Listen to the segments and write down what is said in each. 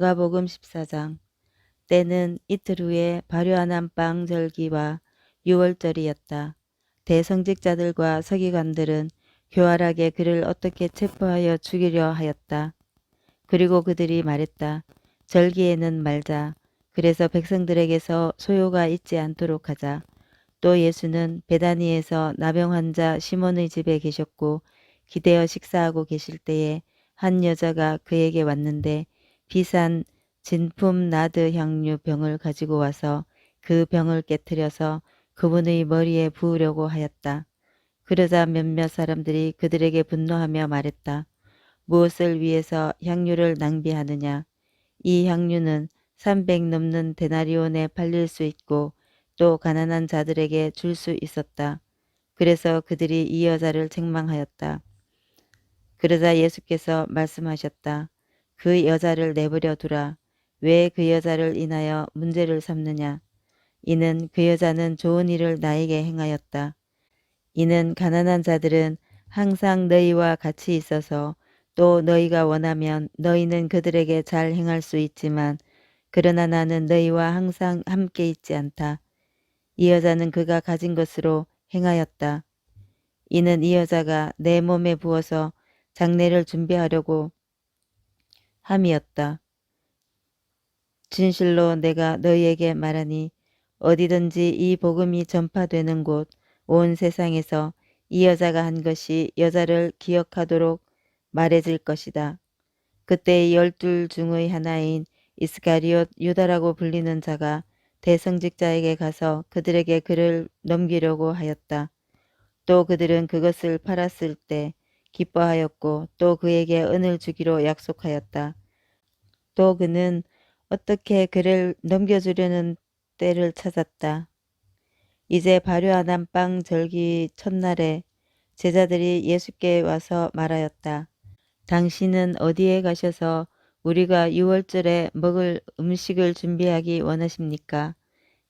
누가복음 14장. 때는 이틀 후에 발효하는 빵 절기와 유월절이었다. 대성직자들과 서기관들은 교활하게 그를 어떻게 체포하여 죽이려 하였다. 그리고 그들이 말했다. 절기에는 말자. 그래서 백성들에게서 소요가 있지 않도록 하자. 또 예수는 베다니에서 나병 환자 시몬의 집에 계셨고 기대어 식사하고 계실 때에 한 여자가 그에게 왔는데 비싼 진품 나드 향유 병을 가지고 와서 그 병을 깨뜨려서 그분의 머리에 부으려고 하였다. 그러자 몇몇 사람들이 그들에게 분노하며 말했다. 무엇을 위해서 향유를 낭비하느냐? 이 향유는 300 넘는 데나리온에 팔릴 수 있고 또 가난한 자들에게 줄 수 있었다. 그래서 그들이 이 여자를 책망하였다. 그러자 예수께서 말씀하셨다. 그 여자를 내버려 두라. 왜 그 여자를 인하여 문제를 삼느냐? 이는 그 여자는 좋은 일을 나에게 행하였다. 이는 가난한 자들은 항상 너희와 같이 있어서 또 너희가 원하면 너희는 그들에게 잘 행할 수 있지만 그러나 나는 너희와 항상 함께 있지 않다. 이 여자는 그가 가진 것으로 행하였다. 이는 이 여자가 내 몸에 부어서 장례를 준비하려고 함이었다. 진실로 내가 너희에게 말하니 어디든지 이 복음이 전파되는 곳 온 세상에서 이 여자가 한 것이 여자를 기억하도록 말해질 것이다. 그때 12 중의 하나인 이스카리옷 유다라고 불리는 자가 대성직자에게 가서 그들에게 그를 넘기려고 하였다. 또 그들은 그것을 팔았을 때 기뻐하였고 또 그에게 은을 주기로 약속하였다. 또 그는 어떻게 그를 넘겨주려는 때를 찾았다. 이제 발효하는 빵 절기 첫날에 제자들이 예수께 와서 말하였다. 당신은 어디에 가셔서 우리가 유월절에 먹을 음식을 준비하기 원하십니까?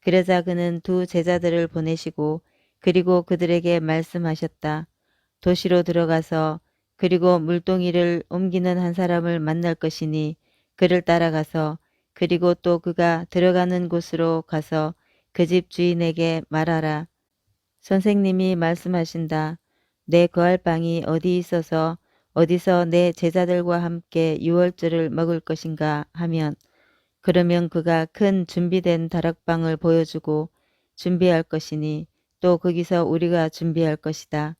그러자 그는 두 제자들을 보내시고 그리고 그들에게 말씀하셨다. 도시로 들어가서 그리고 물동이를 옮기는 한 사람을 만날 것이니 그를 따라가서 그리고 또 그가 들어가는 곳으로 가서 그 집 주인에게 말하라. 선생님이 말씀하신다. 내 거할 방이 어디 있어서 어디서 내 제자들과 함께 유월절을 먹을 것인가 하면 그러면 그가 큰 준비된 다락방을 보여주고 준비할 것이니 또 거기서 우리가 준비할 것이다.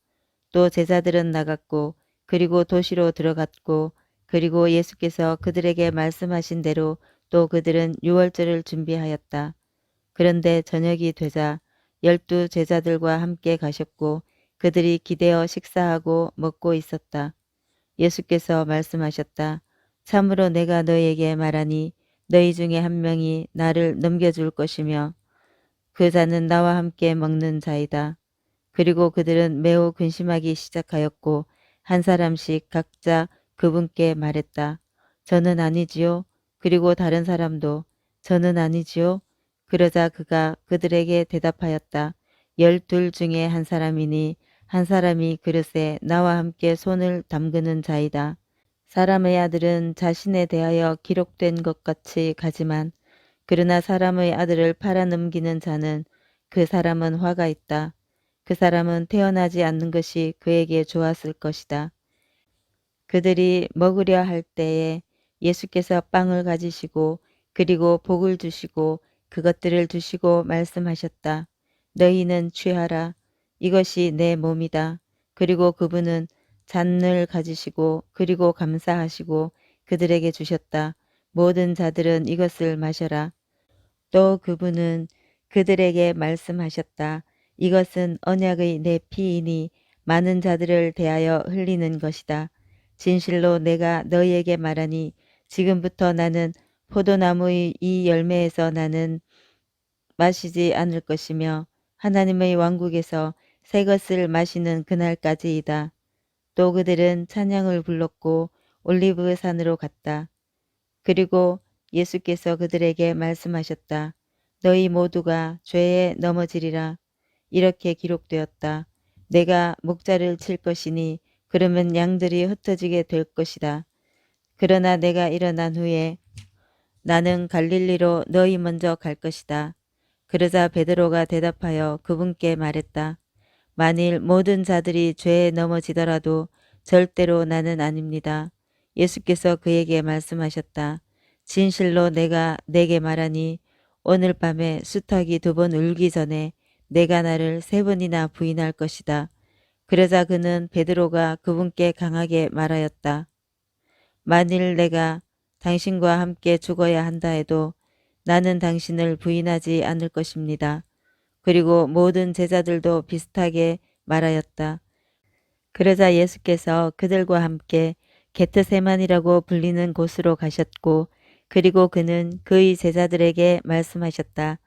또 제자들은 나갔고 그리고 도시로 들어갔고 그리고 예수께서 그들에게 말씀하신 대로 또 그들은 유월절을 준비하였다. 그런데 저녁이 되자 12 제자들과 함께 가셨고 그들이 기대어 식사하고 먹고 있었다. 예수께서 말씀하셨다. 참으로 내가 너희에게 말하니 너희 중에 한 명이 나를 넘겨줄 것이며 그 자는 나와 함께 먹는 자이다. 그리고 그들은 매우 근심하기 시작하였고 한 사람씩 각자 그분께 말했다. 저는 아니지요. 그리고 다른 사람도 저는 아니지요. 그러자 그가 그들에게 대답하였다. 12 중에 한 사람이니 한 사람이 그릇에 나와 함께 손을 담그는 자이다. 사람의 아들은 자신에 대하여 기록된 것 같이 가지만 그러나 사람의 아들을 팔아넘기는 자는 그 사람은 화가 있다. 그 사람은 태어나지 않는 것이 그에게 좋았을 것이다. 그들이 먹으려 할 때에 예수께서 빵을 가지시고 그리고 복을 주시고 그것들을 주시고 말씀하셨다. 너희는 취하라. 이것이 내 몸이다. 그리고 그분은 잔을 가지시고 그리고 감사하시고 그들에게 주셨다. 모든 자들은 이것을 마셔라. 또 그분은 그들에게 말씀하셨다. 이것은 언약의 내 피이니 많은 자들을 대하여 흘리는 것이다. 진실로 내가 너희에게 말하니 지금부터 나는 포도나무의 이 열매에서 나는 마시지 않을 것이며 하나님의 왕국에서 새 것을 마시는 그날까지이다. 또 그들은 찬양을 불렀고 올리브 산으로 갔다. 그리고 예수께서 그들에게 말씀하셨다. 너희 모두가 죄에 넘어지리라. 이렇게 기록되었다. 내가 목자를 칠 것이니 그러면 양들이 흩어지게 될 것이다. 그러나 내가 일어난 후에 나는 갈릴리로 너희 먼저 갈 것이다. 그러자 베드로가 대답하여 그분께 말했다. 만일 모든 자들이 죄에 넘어지더라도 절대로 나는 아닙니다. 예수께서 그에게 말씀하셨다. 진실로 내가 네게 말하니 오늘 밤에 수탉이 2번 울기 전에 내가 나를 3번이나 부인할 것이다. 그러자 그는 베드로가 그분께 강하게 말하였다. 만일 내가 당신과 함께 죽어야 한다 해도 나는 당신을 부인하지 않을 것입니다. 그리고 모든 제자들도 비슷하게 말하였다. 그러자 예수께서 그들과 함께 게트세만이라고 불리는 곳으로 가셨고 그리고 그는 그의 제자들에게 말씀하셨다.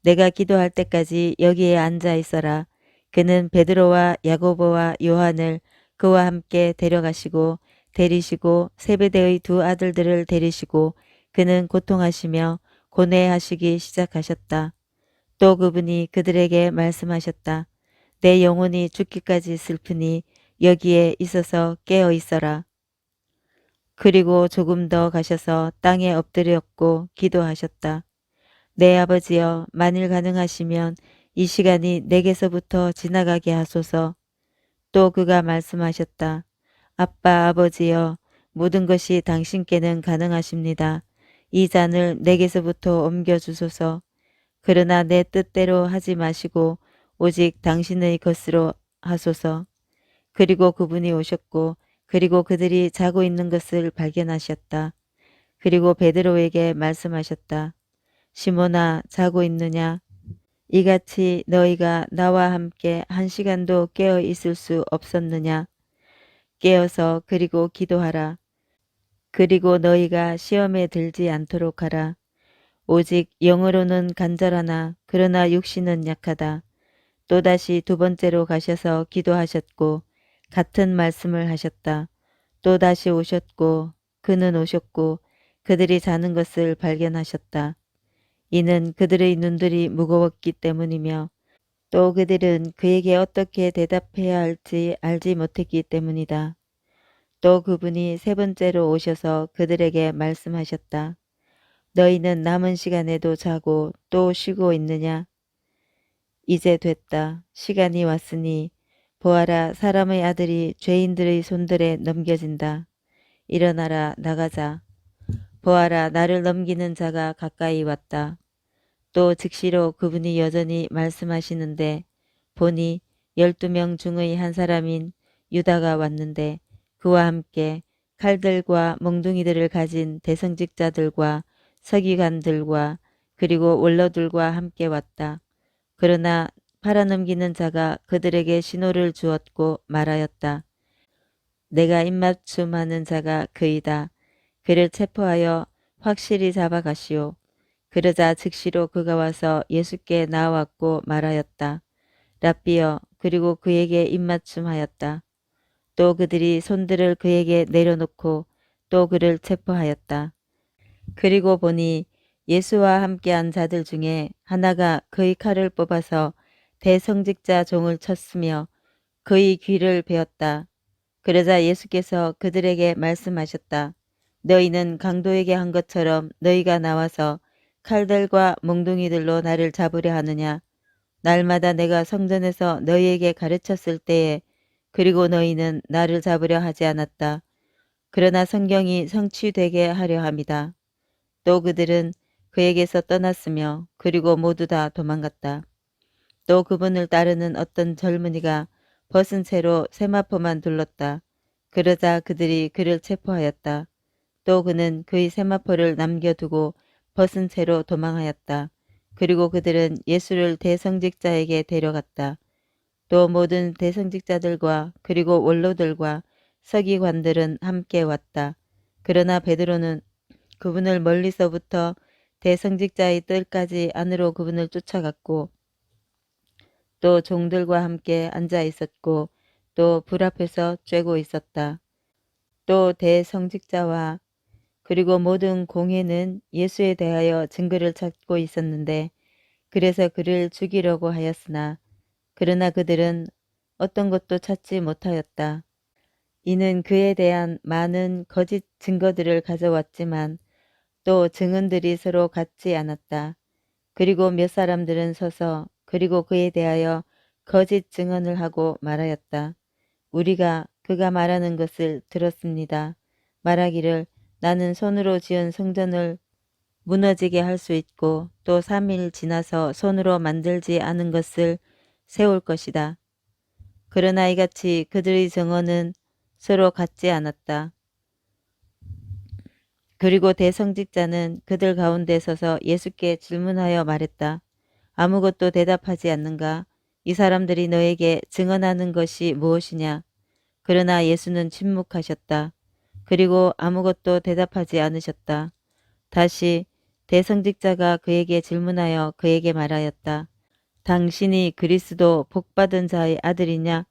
내가 기도할 때까지 여기에 앉아 있어라. 그는 베드로와 야고보와 요한을 그와 함께 데려가시고 데리시고 세베대의 2 아들들을 데리시고 그는 고통하시며 고뇌하시기 시작하셨다. 또 그분이 그들에게 말씀하셨다. 내 영혼이 죽기까지 슬프니 여기에 있어서 깨어 있어라. 그리고 조금 더 가셔서 땅에 엎드렸고 기도하셨다. 내 아버지여, 만일 가능하시면 이 시간이 내게서부터 지나가게 하소서. 또 그가 말씀하셨다. 아빠 아버지여, 모든 것이 당신께는 가능하십니다. 이 잔을 내게서부터 옮겨주소서. 그러나 내 뜻대로 하지 마시고 오직 당신의 것으로 하소서. 그리고 그분이 오셨고 그리고 그들이 자고 있는 것을 발견하셨다. 그리고 베드로에게 말씀하셨다. 시몬아, 자고 있느냐? 이같이 너희가 나와 함께 1시간도 깨어 있을 수 없었느냐? 깨어서 그리고 기도하라. 그리고 너희가 시험에 들지 않도록 하라. 오직 영으로는 간절하나 그러나 육신은 약하다. 또다시 2번째로 가셔서 기도하셨고 같은 말씀을 하셨다. 또다시 오셨고 그는 오셨고 그들이 자는 것을 발견하셨다. 이는 그들의 눈들이 무거웠기 때문이며 또 그들은 그에게 어떻게 대답해야 할지 알지 못했기 때문이다. 또 그분이 3번째로 오셔서 그들에게 말씀하셨다. 너희는 남은 시간에도 자고 또 쉬고 있느냐? 이제 됐다. 시간이 왔으니 보아라, 사람의 아들이 죄인들의 손들에 넘겨진다. 일어나라, 나가자. 보아라, 나를 넘기는 자가 가까이 왔다. 또 즉시로 그분이 여전히 말씀하시는데 보니 12명 중의 한 사람인 유다가 왔는데 그와 함께 칼들과 몽둥이들을 가진 대성직자들과 서기관들과 그리고 원로들과 함께 왔다. 그러나 팔아넘기는 자가 그들에게 신호를 주었고 말하였다. 내가 입맞춤하는 자가 그이다. 그를 체포하여 확실히 잡아가시오. 그러자 즉시로 그가 와서 예수께 나왔고 말하였다. 랍비여, 그리고 그에게 입맞춤하였다. 또 그들이 손들을 그에게 내려놓고 또 그를 체포하였다. 그리고 보니 예수와 함께한 자들 중에 하나가 그의 칼을 뽑아서 대성직자 종을 쳤으며 그의 귀를 베었다. 그러자 예수께서 그들에게 말씀하셨다. 너희는 강도에게 한 것처럼 너희가 나와서 칼들과 몽둥이들로 나를 잡으려 하느냐. 날마다 내가 성전에서 너희에게 가르쳤을 때에 그리고 너희는 나를 잡으려 하지 않았다. 그러나 성경이 성취되게 하려 함이다. 또 그들은 그에게서 떠났으며 그리고 모두 다 도망갔다. 또 그분을 따르는 어떤 젊은이가 벗은 채로 세마포만 둘렀다. 그러자 그들이 그를 체포하였다. 또 그는 그의 세마포를 남겨두고 벗은 채로 도망하였다. 그리고 그들은 예수를 대성직자에게 데려갔다. 또 모든 대성직자들과 그리고 원로들과 서기관들은 함께 왔다. 그러나 베드로는 그분을 멀리서부터 대성직자의 뜰까지 안으로 그분을 쫓아갔고 또 종들과 함께 앉아 있었고 또 불 앞에서 쬐고 있었다. 또 대성직자와 그리고 모든 공회는 예수에 대하여 증거를 찾고 있었는데 그래서 그를 죽이려고 하였으나 그러나 그들은 어떤 것도 찾지 못하였다. 이는 그에 대한 많은 거짓 증거들을 가져왔지만 또 증언들이 서로 같지 않았다. 그리고 몇 사람들은 서서 그리고 그에 대하여 거짓 증언을 하고 말하였다. 우리가 그가 말하는 것을 들었습니다. 말하기를 나는 손으로 지은 성전을 무너지게 할 수 있고 또 3일 지나서 손으로 만들지 않은 것을 세울 것이다. 그러나 이같이 그들의 증언은 서로 같지 않았다. 그리고 대성직자는 그들 가운데 서서 예수께 질문하여 말했다. 아무것도 대답하지 않는가? 이 사람들이 너에게 증언하는 것이 무엇이냐? 그러나 예수는 침묵하셨다. 그리고 아무것도 대답하지 않으셨다. 다시 대성직자가 그에게 질문하여 그에게 말하였다. 당신이 그리스도 복받은 자의 아들이냐?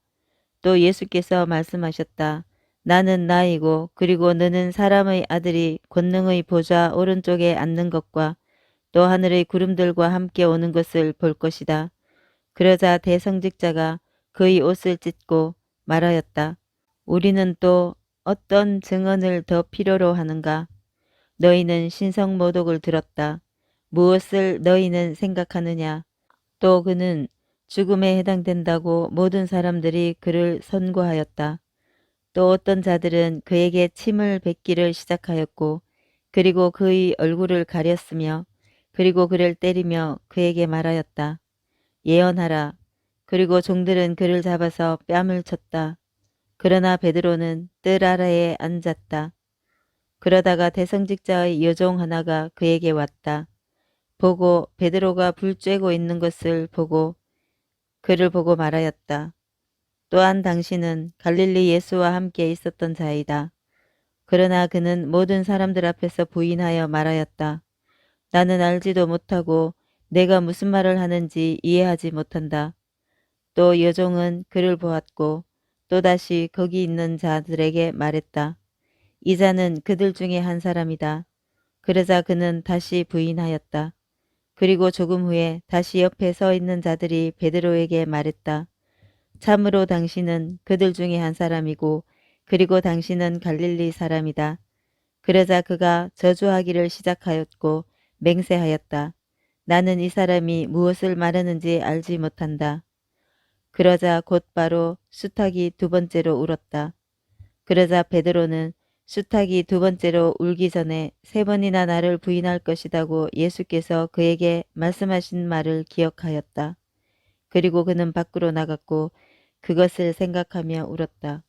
또 예수께서 말씀하셨다. 나는 나이고 그리고 너는 사람의 아들이 권능의 보좌 오른쪽에 앉는 것과 또 하늘의 구름들과 함께 오는 것을 볼 것이다. 그러자 대성직자가 그의 옷을 찢고 말하였다. 우리는 또 어떤 증언을 더 필요로 하는가? 너희는 신성모독을 들었다. 무엇을 너희는 생각하느냐? 또 그는 죽음에 해당된다고 모든 사람들이 그를 선고하였다. 또 어떤 자들은 그에게 침을 뱉기를 시작하였고 그리고 그의 얼굴을 가렸으며 그리고 그를 때리며 그에게 말하였다. 예언하라. 그리고 종들은 그를 잡아서 뺨을 쳤다. 그러나 베드로는 뜰 아래에 앉았다. 그러다가 대성직자의 여종 하나가 그에게 왔다. 보고 베드로가 불 쬐고 있는 것을 보고 그를 보고 말하였다. 또한 당신은 갈릴리 예수와 함께 있었던 자이다. 그러나 그는 모든 사람들 앞에서 부인하여 말하였다. 나는 알지도 못하고 내가 무슨 말을 하는지 이해하지 못한다. 또 여종은 그를 보았고 또다시 거기 있는 자들에게 말했다. 이 자는 그들 중에 한 사람이다. 그러자 그는 다시 부인하였다. 그리고 조금 후에 다시 옆에 서 있는 자들이 베드로에게 말했다. 참으로 당신은 그들 중에 한 사람이고 그리고 당신은 갈릴리 사람이다. 그러자 그가 저주하기를 시작하였고 맹세하였다. 나는 이 사람이 무엇을 말하는지 알지 못한다. 그러자 곧바로 수탉이 두 번째로 울었다. 그러자 베드로는 수탉이 두 번째로 울기 전에 세 번이나 나를 부인할 것이다고 예수께서 그에게 말씀하신 말을 기억하였다. 그리고 그는 밖으로 나갔고 그것을 생각하며 울었다.